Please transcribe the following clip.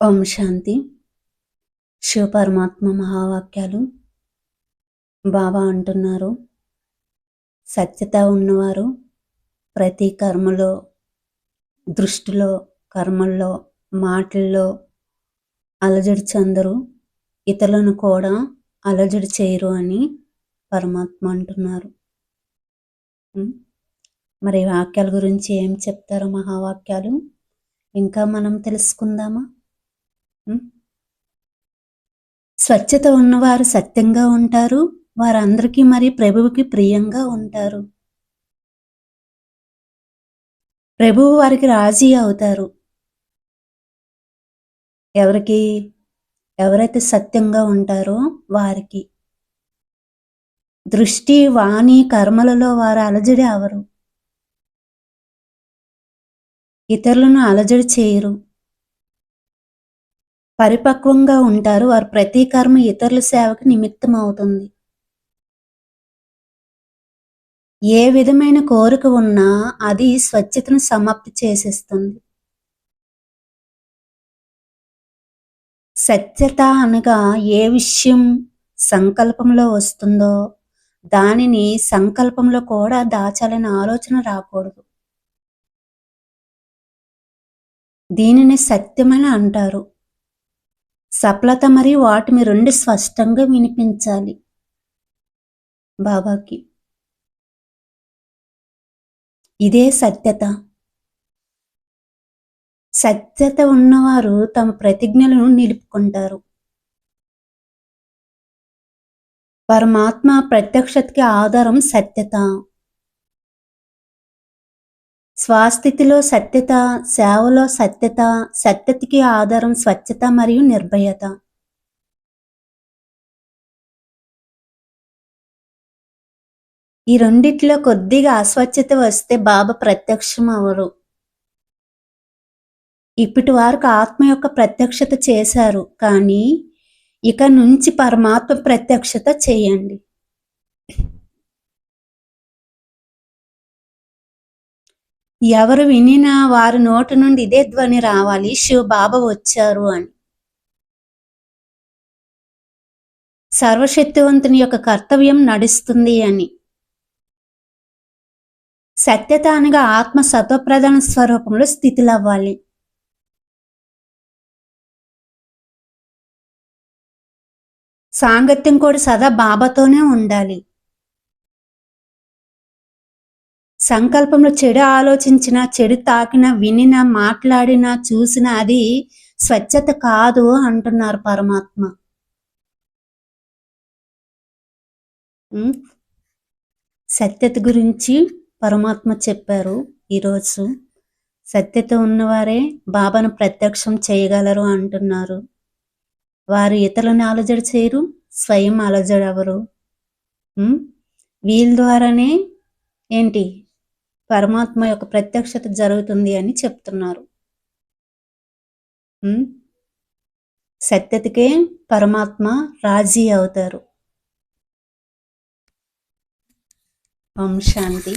ఓం శాంతి. శివపరమాత్మ మహావాక్యాలు. బాబా అంటున్నారు, సత్యత ఉన్నవారు ప్రతి కర్మలో, దృష్టిలో, కర్మల్లో, మాటల్లో అలజడి చెందరు, ఇతరులను కూడా అలజడి చేయరు అని పరమాత్మ అంటున్నారు. మరి వాక్యాల గురించి ఏం చెప్తారో మహావాక్యాలు ఇంకా మనం తెలుసుకుందామా? స్వచ్ఛత ఉన్నవారు సత్యంగా ఉంటారు, వారందరికీ మరి ప్రభువుకి ప్రియంగా ఉంటారు. ప్రభువు వారికి రాజీ అవుతారు. ఎవరైతే సత్యంగా ఉంటారో వారికి. దృష్టి, వాణి, కర్మలలో వారు అలజడి అవరు, ఇతరులను అలజడి చేయరు, పరిపక్వంగా ఉంటారు. వారు ప్రతి కర్మ ఇతరుల సేవకు నిమిత్తం అవుతుంది. ఏ విధమైన కోరిక ఉన్నా అది స్వచ్ఛతను సమాప్తి చేసేస్తుంది. సత్యత అనగా ఏ విషయం సంకల్పంలో వస్తుందో దానిని సంకల్పంలో కూడా దాచాలనే ఆలోచన రాకూడదు. దీనిని సత్యమని అంటారు. సఫలత మరియు వాటిని రెండు స్పష్టంగా వినిపించాలి బాబాకి. ఇదే సత్యత. సత్యత ఉన్నవారు తమ ప్రతిజ్ఞలను నిలుపుకుంటారు. పరమాత్మ ప్రత్యక్షతకి ఆధారం సత్యత. స్వస్థితిలో సత్యత, సేవలో సత్యత, సత్యతకి ఆధారం స్వచ్ఛత మరియు నిర్భయత. ఈ రెండిట్లో కొద్దిగా అస్వచ్ఛత వస్తే బాబా ప్రత్యక్షం అవరు. ఇప్పటి వరకు ఆత్మ యొక్క ప్రత్యక్షత చేశారు, కానీ ఇక నుంచి పరమాత్మ ప్రత్యక్షత చేయండి. ఎవరు వినినా వారి నోటి నుండి ఇదే ధ్వని రావాలి, శివ బాబా వచ్చారు అని. సర్వశక్తివంతుని యొక్క కర్తవ్యం నడుస్తుంది అని. సత్యత అనగా ఆత్మ సత్వప్రధాన స్వరూపంలో స్థితిలో అవ్వాలి. సాంగత్యం కూడా సదా బాబాతోనే ఉండాలి. సంకల్పంలో చెడు ఆలోచించినా, చెడు తాకినా, వినినా, మాట్లాడినా, చూసినా అది స్వచ్ఛత కాదు అంటున్నారు పరమాత్మ. సత్యత గురించి పరమాత్మ చెప్పారు ఈరోజు. సత్యత ఉన్నవారే బాబాను ప్రత్యక్షం చేయగలరు అంటున్నారు. వారు ఇతరులను అలజడి చేయరు, స్వయం అలజడి అవరు. వీళ్ళ ద్వారానే ఏంటి పరమాత్మ యొక్క ప్రత్యక్షత జరుగుతుంది అని చెప్తున్నారు. సత్యతకే పరమాత్మ రాజీ అవుతారు. ఓం శాంతి.